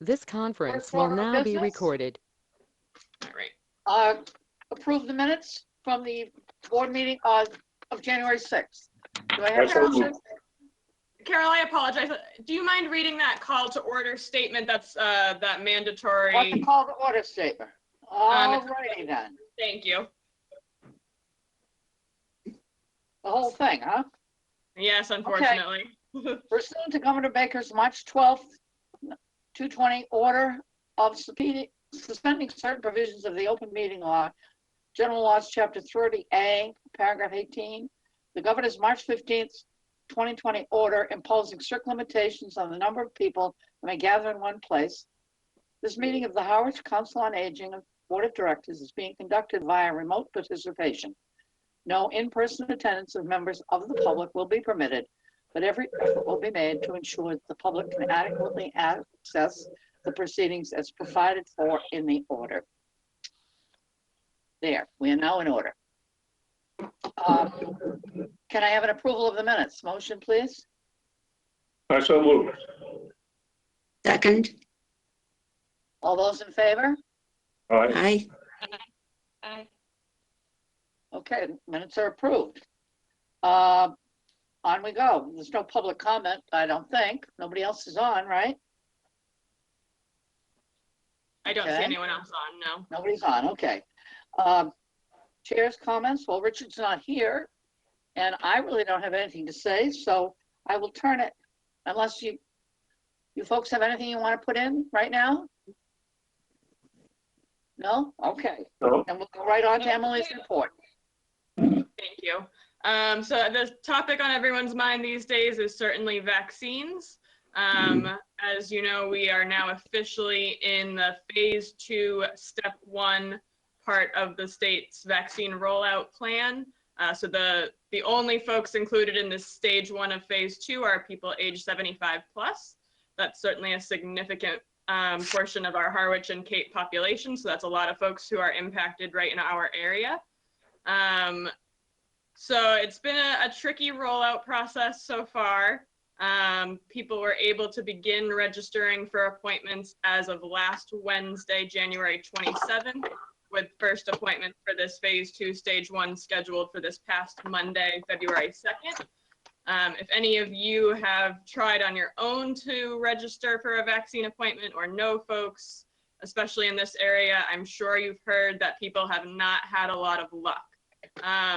This conference First will order of now be business? recorded. All right. Approve the minutes from the board meeting of January 6th. Do I have a Carol, motion? Carol, I apologize. Do you mind reading that call to order statement? That's that What's mandatory. the call to order statement? All righty then. Thank you. The whole thing, huh? Yes, unfortunately. Pursuant to Governor Baker's March 12th, 220 order of suspending certain provisions of the open meeting law, General Laws, Chapter 30A, Paragraph 18, the Governor's March 15th, 2020 order imposing strict limitations on the number of people that may gather in one place. This meeting of the Harwich Council on Aging Board of Directors is being conducted via remote participation. No in-person attendance of members of the public will be permitted, but every effort will be made to ensure that the public can adequately access the proceedings as provided for in the order. There, we are now in order. Can I have an approval of the minutes? Motion, please. I so move. Second. All those in favor? Aye. Aye. Okay, minutes are approved. On we go. There's no public comment, I don't think. Nobody else is on, right? I don't Okay. see anyone else on, no. Nobody's on, okay. Chair's comments, well, Richard's not here, and I really don't have anything to say, so I will turn it, unless you folks have anything you want to put in right now? No? Okay. No. And we'll go right on to Emily's report. Thank you. So the topic on everyone's mind these days is certainly vaccines. As you know, we are now officially in the phase 2, step 1 part of the state's vaccine rollout plan. So the only folks included in this stage 1 of phase 2 are people age 75 plus. That's certainly a significant portion of our Harwich and Cape population. So that's a lot of folks who are impacted right in our area. So it's been a tricky rollout process so far. People were able to begin registering for appointments as of last Wednesday, January 27th, with first appointment for this phase 2 stage 1 scheduled for this past Monday, February 2nd. If any of you have tried on your own to register for a vaccine appointment or know folks, especially in this area, I'm sure you've heard that people have not had a lot of luck.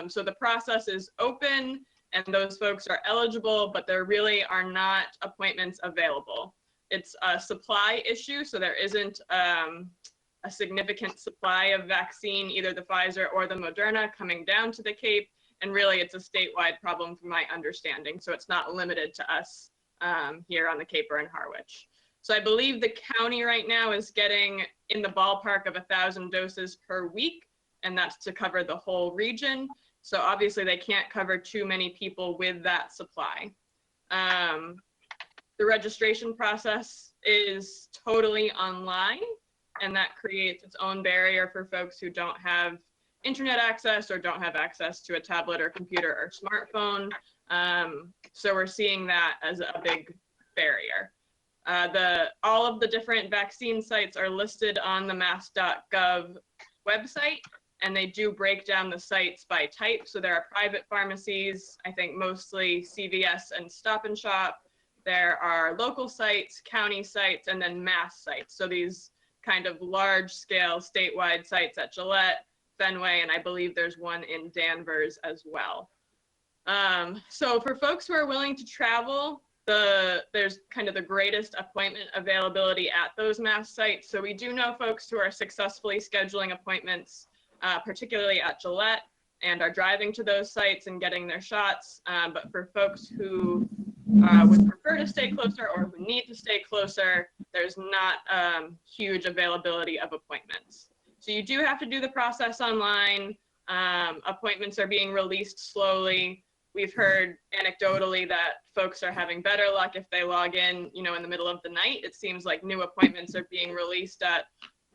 So the process is open and those folks are eligible, but there really are not appointments available. It's a supply issue, so there isn't a significant supply of vaccine, either the Pfizer or the Moderna, coming down to the Cape. And really, it's a statewide problem from my understanding. So it's not limited to us here on the Cape or in Harwich. So I believe the county right now is getting in the ballpark of 1,000 doses per week, and that's to cover the whole region. So obviously they can't cover too many people with that supply. The registration process is totally online, and that creates its own barrier for folks who don't have internet access or don't have access to a tablet or computer or smartphone. So we're seeing that as a big barrier. All of the different vaccine sites are listed on the mass.gov website, and they do break down the sites by type. So there are private pharmacies, I think mostly CVS and Stop and Shop. There are local sites, county sites, and then mass sites. So these kind of large scale statewide sites at Gillette, Fenway, and I believe there's one in Danvers as well. So for folks who are willing to travel, there's kind of the greatest appointment availability at those mass sites. So we do know folks who are successfully scheduling appointments, particularly at Gillette, and are driving to those sites and getting their shots. But for folks who would prefer to stay closer or who need to stay closer, there's not huge availability of appointments. So you do have to do the process online. Appointments are being released slowly. We've heard anecdotally that folks are having better luck if they log in, in the middle of the night. It seems like new appointments are being released at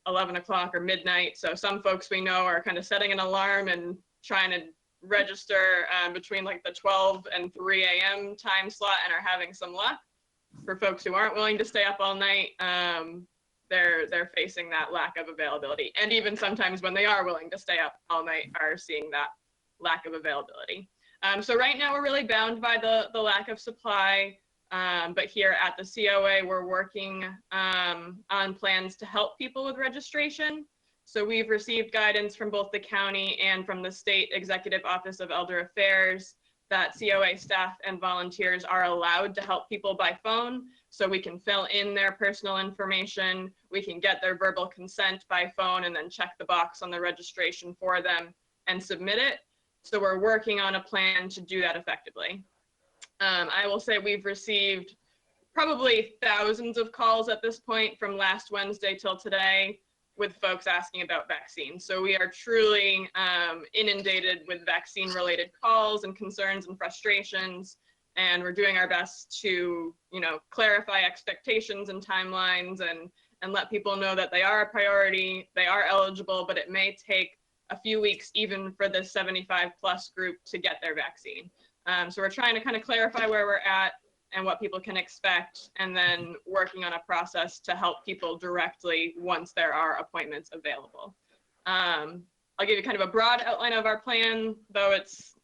11 o'clock or midnight. So some folks we know are kind of setting an alarm and trying to register between like the 12 and 3 a.m. time slot and are having some luck. For folks who aren't willing to stay up all night, they're facing that lack of availability. And even sometimes when they are willing to stay up all night are seeing that lack of availability. So right now we're really bound by the lack of supply, but here at the COA, we're working on plans to help people with registration. So we've received guidance from both the county and from the State Executive Office of Elder Affairs that COA staff and volunteers are allowed to help people by phone. So we can fill in their personal information, we can get their verbal consent by phone and then check the box on the registration for them and submit it. So we're working on a plan to do that effectively. I will say we've received probably thousands of calls at this point from last Wednesday till today with folks asking about vaccines. So we are truly inundated with vaccine related calls and concerns and frustrations. And we're doing our best to, clarify expectations and timelines and let people know that they are a priority, they are eligible, but it may take a few weeks even for the 75 plus group to get their vaccine. So we're trying to kind of clarify where we're at and what people can expect, and then working on a process to help people directly once there are appointments available. I'll give you kind of a broad outline of our plan, though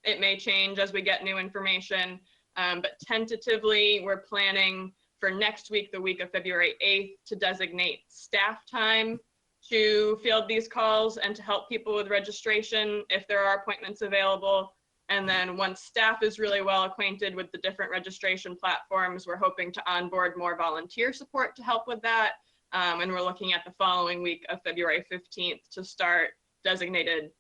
it may change as we get new information. But tentatively, we're planning for next week, the week of February 8th, to designate staff time to field these calls and to help people with registration if there are appointments available. And then once staff is really well acquainted with the different registration platforms, we're hoping to onboard more volunteer support to help with that. And we're looking at the following week of February 15th to start designated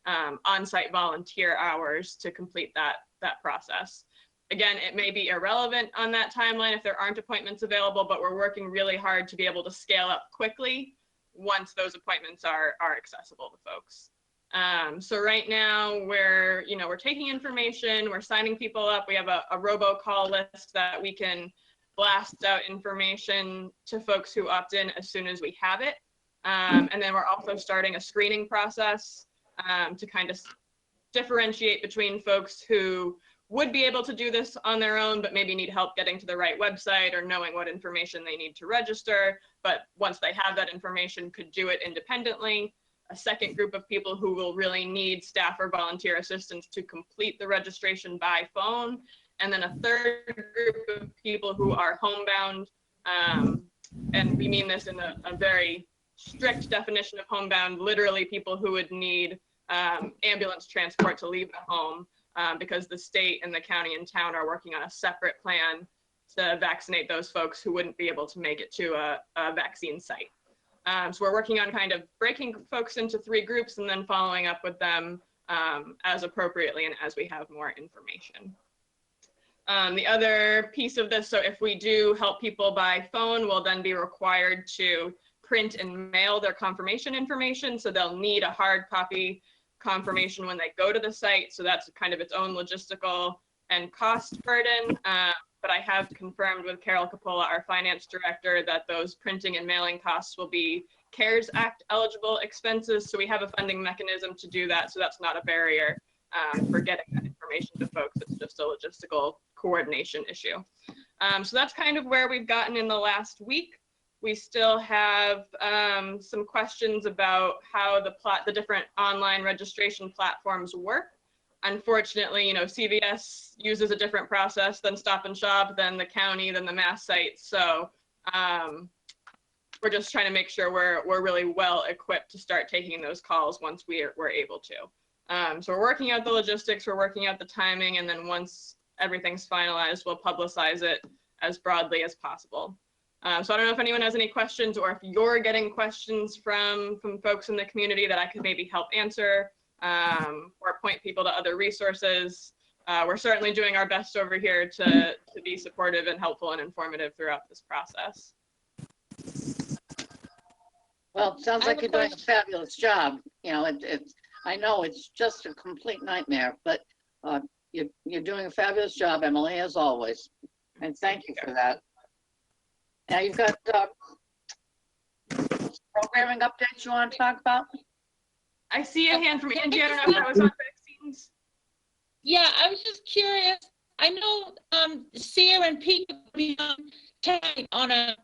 on-site volunteer hours to complete that process. Again, it may be irrelevant on that timeline if there aren't appointments available, but we're working really hard to be able to scale up quickly once those appointments are accessible to folks. So right now we're taking information, we're signing people up. We have a robocall list that we can blast out information to folks who opt in as soon as we have it. And then we're also starting a screening process to kind of differentiate between folks who would be able to do this on their own, but maybe need help getting to the right website or knowing what information they need to register. But once they have that information, could do it independently. A second group of people who will really need staff or volunteer assistance to complete the registration by phone. And then a third group of people who are homebound. And we mean this in a very strict definition of homebound, literally people who would need ambulance transport to leave the home. Because the state and the county and town are working on a separate plan to vaccinate those folks who wouldn't be able to make it to a vaccine site. So we're working on kind of breaking folks into 3 groups and then following up with them as appropriately and as we have more information. The other piece of this, so if we do help people by phone, we'll then be required to print and mail their confirmation information. So they'll need a hard copy confirmation when they go to the site. So that's kind of its own logistical and cost burden. But I have confirmed with Carol Capola, our finance director, that those printing and mailing costs will be CARES Act eligible expenses. So we have a funding mechanism to do that. So that's not a barrier for getting that information to folks. It's just a logistical coordination issue. So that's kind of where we've gotten in the last week. We still have some questions about how the different online registration platforms work. Unfortunately, CVS uses a different process than Stop and Shop, than the county, than the Mass site. So we're just trying to make sure we're really well equipped to start taking those calls once we're able to. So we're working out the logistics, we're working out the timing, and then once everything's finalized, we'll publicize it as broadly as possible. So I don't know if anyone has any questions, or if you're getting questions from folks in the community that I could maybe help answer, or point people to other resources. We're certainly doing our best over here to be supportive and helpful and informative throughout this process. Well, it sounds like you're doing a fabulous job. I know it's just a complete nightmare, but you're doing a fabulous job, Emily, as always. And thank you for that. Now you've got programming updates you want to talk about? I see a hand from Angie. I don't know if that was on vaccines. Yeah, I was just curious. I know Sarah and Pete will be on tonight on a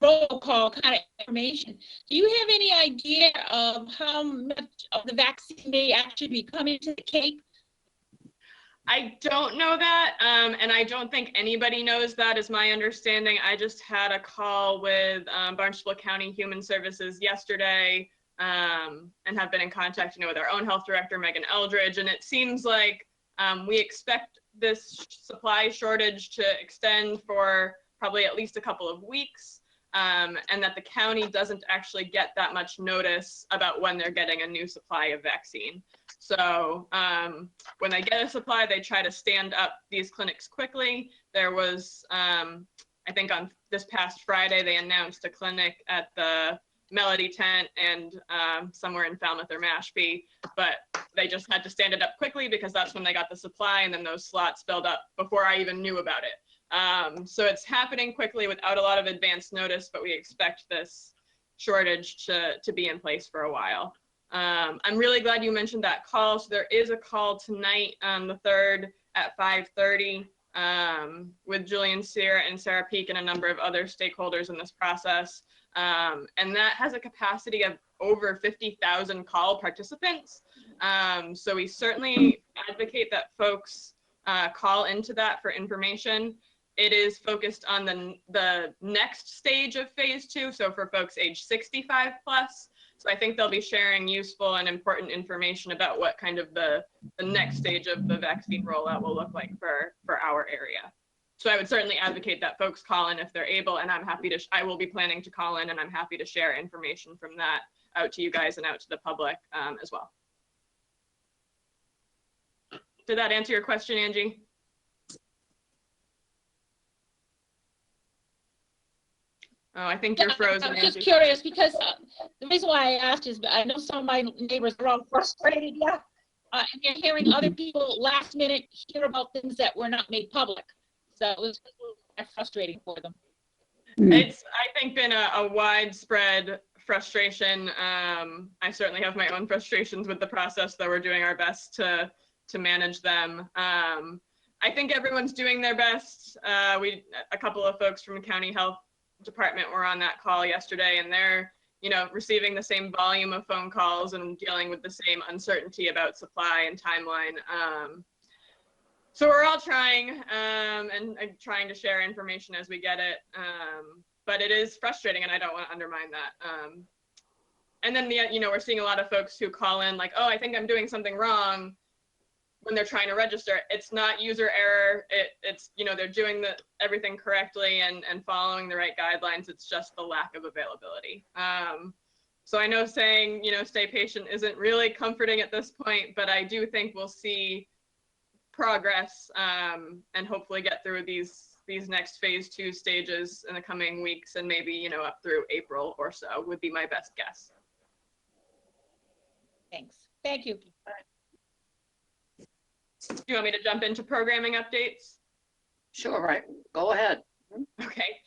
roll call kind of information. Do you have any idea of how much of the vaccine may actually be coming to the Cape? I don't know that, and I don't think anybody knows that, is my understanding. I just had a call with Barnstable County Human Services yesterday, and have been in contact, with our own health director, Megan Eldridge, and it seems like we expect this supply shortage to extend for probably at least a couple of weeks, and that the county doesn't actually get that much notice about when they're getting a new supply of vaccine. So when they get a supply, they try to stand up these clinics quickly. There was, I think on this past Friday, they announced a clinic at the Melody Tent and somewhere in Falmouth or Mashpee, but they just had to stand it up quickly because that's when they got the supply, and then those slots filled up before I even knew about it. So it's happening quickly without a lot of advance notice, but we expect this shortage to be in place for a while. I'm really glad you mentioned that call. So there is a call tonight on the 3rd at 5:30 with Julian Sear and Sarah Peak and a number of other stakeholders in this process. And that has a capacity of over 50,000 call participants. So we certainly advocate that folks call into that for information. It is focused on the next stage of phase 2. So for folks age 65 plus. So I think they'll be sharing useful and important information about what kind of the next stage of the vaccine rollout will look like for our area. So I would certainly advocate that folks call in if they're able, and I'm happy to, I will be planning to call in, and I'm happy to share information from that out to you guys and out to the public as well. Did that answer your question, Angie? Oh, I think you're frozen. I was just curious because the reason why I asked is I know some of my neighbors are all frustrated, and you're hearing other people last minute hear about things that were not made public. So it was frustrating for them. It's, I think, been a widespread frustration. I certainly have my own frustrations with the process, though we're doing our best to manage them. I think everyone's doing their best. A couple of folks from the county health department were on that call yesterday, and they're receiving the same volume of phone calls and dealing with the same uncertainty about supply and timeline. So we're all trying and trying to share information as we get it, but it is frustrating, and I don't want to undermine that. And then we're seeing a lot of folks who call in like, oh, I think I'm doing something wrong, when they're trying to register. It's not user error. It's they're doing everything correctly and following the right guidelines. It's just the lack of availability. So I know saying stay patient isn't really comforting at this point, but I do think we'll see progress and hopefully get through these next phase 2 stages in the coming weeks, and maybe up through April or so would be my best guess. Thanks. Thank you. Do you want me to jump into programming updates? Sure, right. Go ahead. Okay.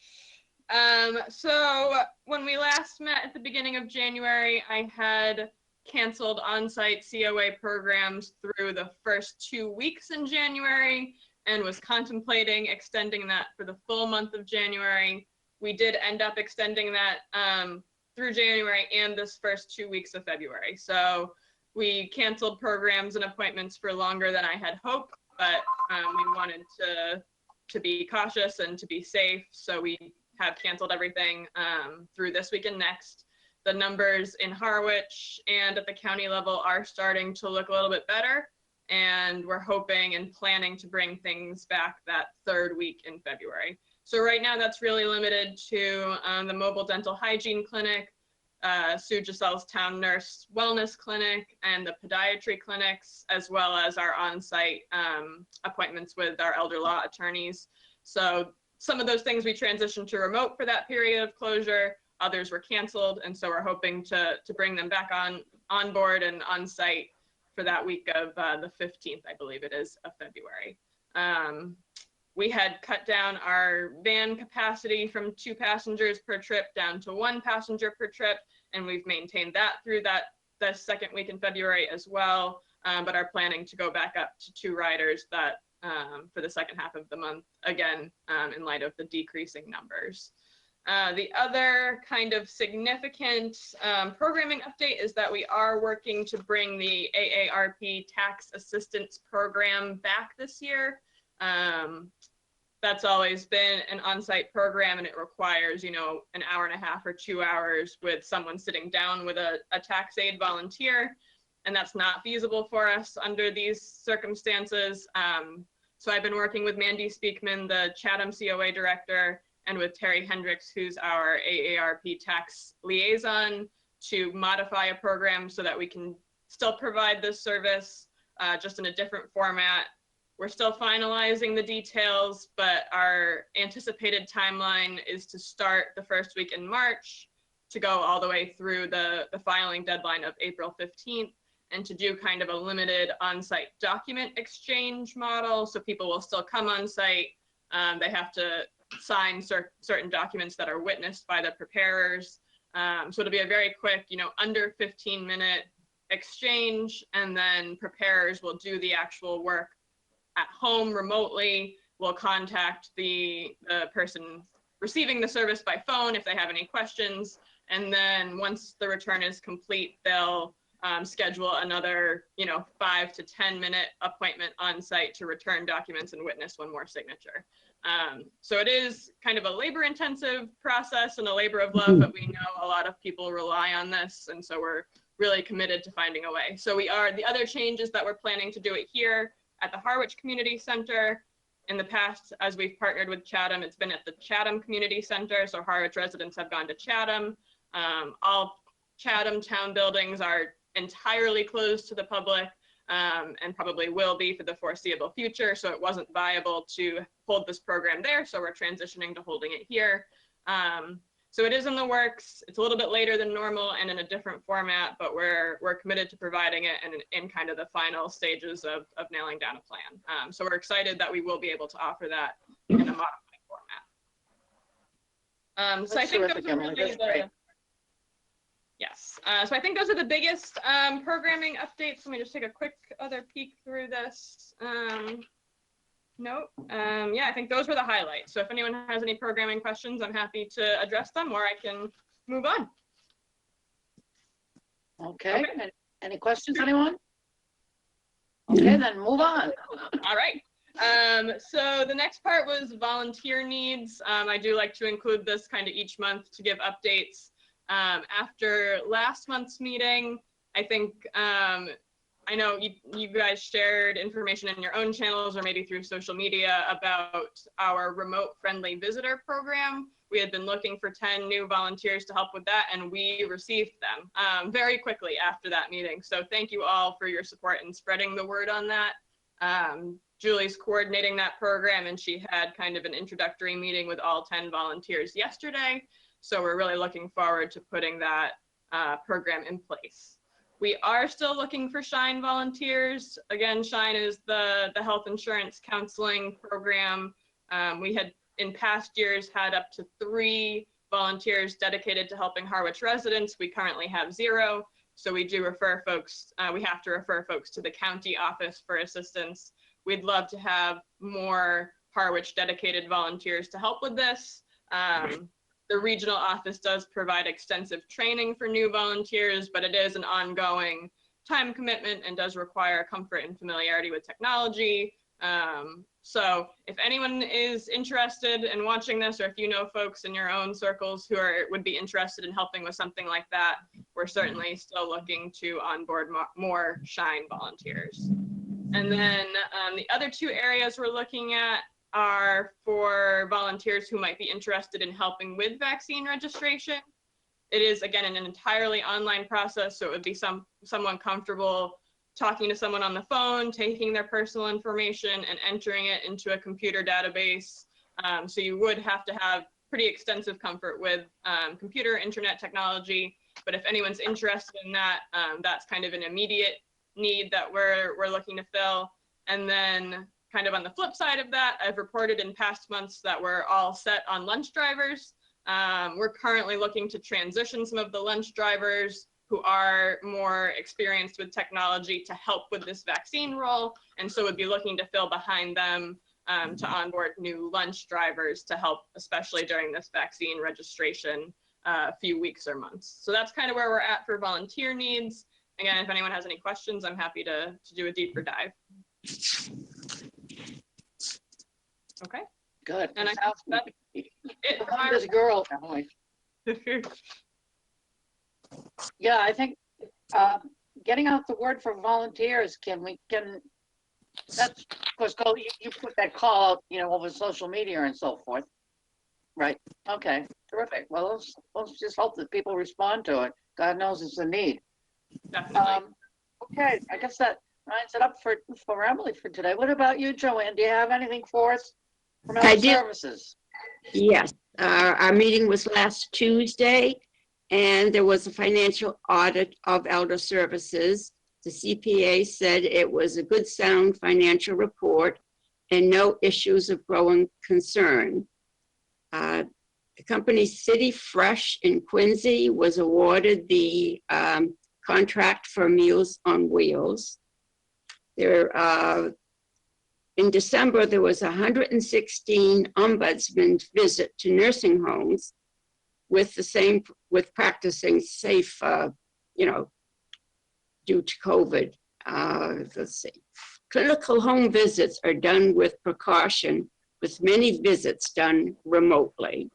So when we last met at the beginning of January, I had canceled on-site COA programs through the first 2 weeks in January and was contemplating extending that for the full month of January. We did end up extending that through January and this first 2 weeks of February. So we canceled programs and appointments for longer than I had hoped, but we wanted to be cautious and to be safe. So we have canceled everything through this week and next. The numbers in Harwich and at the county level are starting to look a little bit better, and we're hoping and planning to bring things back that 3rd week in February. So right now that's really limited to the mobile dental hygiene clinic, Sue Giselle's town nurse wellness clinic, and the podiatry clinics, as well as our on-site appointments with our elder law attorneys. So some of those things we transitioned to remote for that period of closure, others were canceled, and so we're hoping to bring them back on board and on site for that week of the 15th, I believe it is, of February. We had cut down our van capacity from 2 passengers per trip down to 1 passenger per trip, and we've maintained that through the 2nd week in February as well, but are planning to go back up to 2 riders that for the second half of the month, again, in light of the decreasing numbers. The other kind of significant programming update is that we are working to bring the AARP Tax Assistance Program back this year. That's always been an on-site program, and it requires, you know, an hour and a half or 2 hours with someone sitting down with a tax aid volunteer, and that's not feasible for us under these circumstances. So I've been working with Mandy Speakman, the Chatham COA director, and with Terry Hendricks, who's our AARP tax liaison, to modify a program so that we can still provide this service just in a different format. We're still finalizing the details, but our anticipated timeline is to start the first week in March, to go all the way through the filing deadline of April 15th, and to do kind of a limited on-site document exchange model. So people will still come on site. They have to sign certain documents that are witnessed by the preparers. So it'll be a very quick, you know, under 15-minute exchange, and then preparers will do the actual work at home remotely. We'll contact the person receiving the service by phone if they have any questions. And then once the return is complete, they'll schedule another, you know, 5 to 10-minute appointment on site to return documents and witness one more signature. So it is kind of a labor-intensive process and a labor of love, but we know a lot of people rely on this, and so we're really committed to finding a way. So the other change is that we're planning to do it here at the Harwich Community Center. In the past, as we've partnered with Chatham, it's been at the Chatham Community Center, so Harwich residents have gone to Chatham. All Chatham town buildings are entirely closed to the public, and probably will be for the foreseeable future, so it wasn't viable to hold this program there, so we're transitioning to holding it here. So it is in the works. It's a little bit later than normal and in a different format, but we're committed to providing it and in kind of the final stages of nailing down a plan. So we're excited that we will be able to offer that in a modified format. So I think those are really the, yes. So I think those are the biggest programming updates. Let me just take a quick other peek through this. Yeah, I think those were the highlights. So if anyone has any programming questions, I'm happy to address them, or I can move on. Okay. Any questions, anyone? Okay, then move on. All right. So the next part was volunteer needs. I do like to include this kind of each month to give updates. After last month's meeting, I think I know you guys shared information in your own channels or maybe through social media about our remote friendly visitor program. We had been looking for 10 new volunteers to help with that, and we received them very quickly after that meeting. So thank you all for your support in spreading the word on that. Julie's coordinating that program, and she had kind of an introductory meeting with all 10 volunteers yesterday. So we're really looking forward to putting that program in place. We are still looking for SHINE volunteers. Again, SHINE is the health insurance counseling program. We had in past years had up to 3 volunteers dedicated to helping Harwich residents. We currently have 0. So we do refer folks, we have to refer folks to the county office for assistance. We'd love to have more Harwich dedicated volunteers to help with this. The regional office does provide extensive training for new volunteers, but it is an ongoing time commitment and does require comfort and familiarity with technology. So if anyone is interested in watching this, or if you know folks in your own circles who would be interested in helping with something like that, we're certainly still looking to onboard more SHINE volunteers. And then the other 2 areas we're looking at are for volunteers who might be interested in helping with vaccine registration. It is, again, an entirely online process, so it would be someone comfortable talking to someone on the phone, taking their personal information and entering it into a computer database. So you would have to have pretty extensive comfort with computer internet technology, but if anyone's interested in that, that's kind of an immediate need that we're looking to fill. And then kind of on the flip side of that, I've reported in past months that we're all set on lunch drivers. We're currently looking to transition some of the lunch drivers who are more experienced with technology to help with this vaccine role, and so would be looking to fill behind them to onboard new lunch drivers to help, especially during this vaccine registration few weeks or months. So that's kind of where we're at for volunteer needs. Again, if anyone has any questions, I'm happy to do a deeper dive. Okay. Good. And I Sounds- that's it for my This girl, Emily. Yeah, I think getting out the word for volunteers, that's, of course, you put that call out, over social media and so forth. Right, okay, terrific. Well, let's just hope that people respond to it. God knows it's a need. Definitely. Okay, I guess that lines it up for Emily for today. What about you, Joanne? Do you have anything for us from I Elder do. Services? Yes, our meeting was last Tuesday, and there was a financial audit of elder services. The CPA said it was a good, sound financial report and no issues of growing concern. The company City Fresh in Quincy was awarded the contract for Meals on Wheels. In December, there was 116 ombudsman visit to nursing homes with practicing safe, due to COVID. Let's see. Clinical home visits are done with precaution, with many visits done remotely.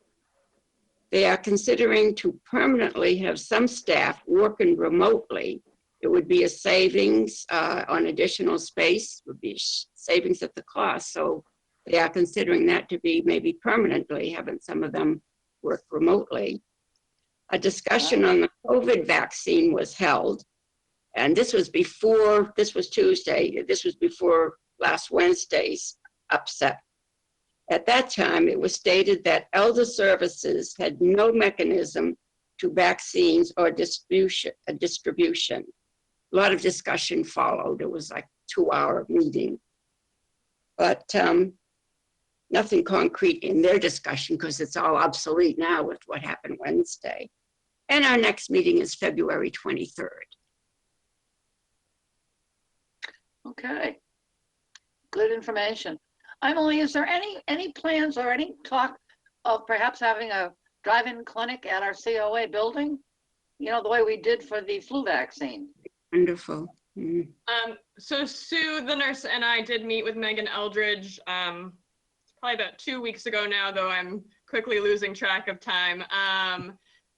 They are considering to permanently have some staff working remotely. It would be a savings on additional space, would be savings at the cost. So they are considering that to be maybe permanently having some of them work remotely. A discussion on the COVID vaccine was held. And this was Tuesday. This was before last Wednesday's upset. At that time, it was stated that elder services had no mechanism to vaccines or distribution. A lot of discussion followed. It was like a 2-hour meeting. But nothing concrete in their discussion because it's all obsolete now with what happened Wednesday. And our next meeting is February 23rd. Okay, good information. Emily, is there any plans or any talk of perhaps having a drive-in clinic at our COA building? The way we did for the flu vaccine. Wonderful. Mm. So Sue, the nurse, and I did meet with Megan Eldridge probably about 2 weeks ago now, though I'm quickly losing track of time.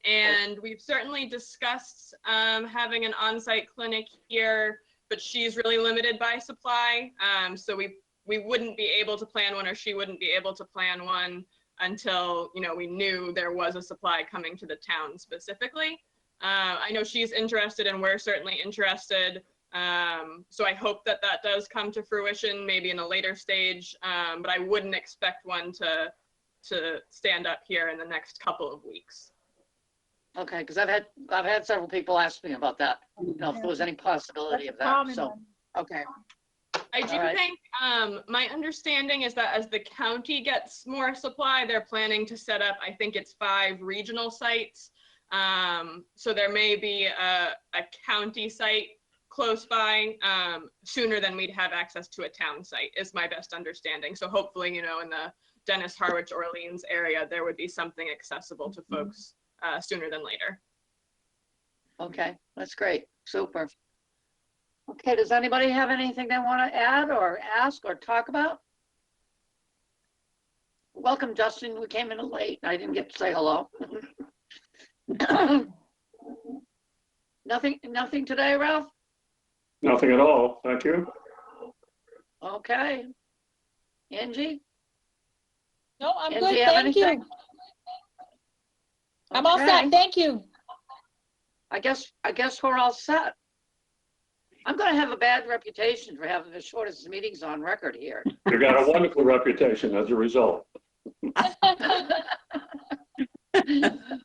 And we've certainly discussed having an on-site clinic here, but she's really limited by supply. So we wouldn't be able to plan one, or she wouldn't be able to plan one until, we knew there was a supply coming to the town specifically. I know she's interested and we're certainly interested. So I hope that does come to fruition, maybe in a later stage, but I wouldn't expect one to stand up here in the next couple of weeks. Okay, because I've had several people ask me about that, if there was any possibility of that, so, okay. I do think my understanding is that as the county gets more supply, they're planning to set up, I think it's 5 regional sites. So there may be a county site close by sooner than we'd have access to a town site, is my best understanding. So hopefully, in the Dennis, Harwich, Orleans area, there would be something accessible to folks sooner than later. Okay, that's great, super. Okay, does anybody have anything they want to add or ask or talk about? Welcome, Justin. We came in late. I didn't get to say hello. Nothing today, Ralph? Nothing at all. Thank you. Okay. Angie? No, I'm Angie, good, you have thank you. anything? I'm all set, Okay. thank you. I guess we're all set. I'm going to have a bad reputation for having the shortest meetings on record here. You got a wonderful reputation as a result.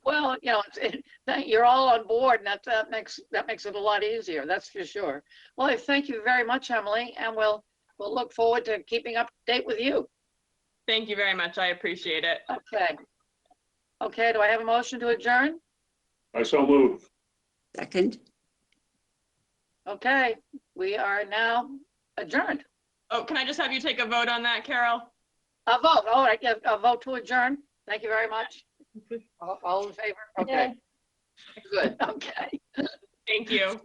Well, you're all on board, and that makes it a lot easier. That's for sure. Well, thank you very much, Emily, and we'll look forward to keeping up to date with you. Thank you very much. I appreciate it. Okay. Okay. Do I have a motion to adjourn? I so move. Second. Okay. We are now adjourned. Oh, can I just have you take a vote on that, Carol? A vote, all right, yeah, a vote to adjourn. Thank you very much. All in favor? Okay, Yeah. good, okay. Thank you.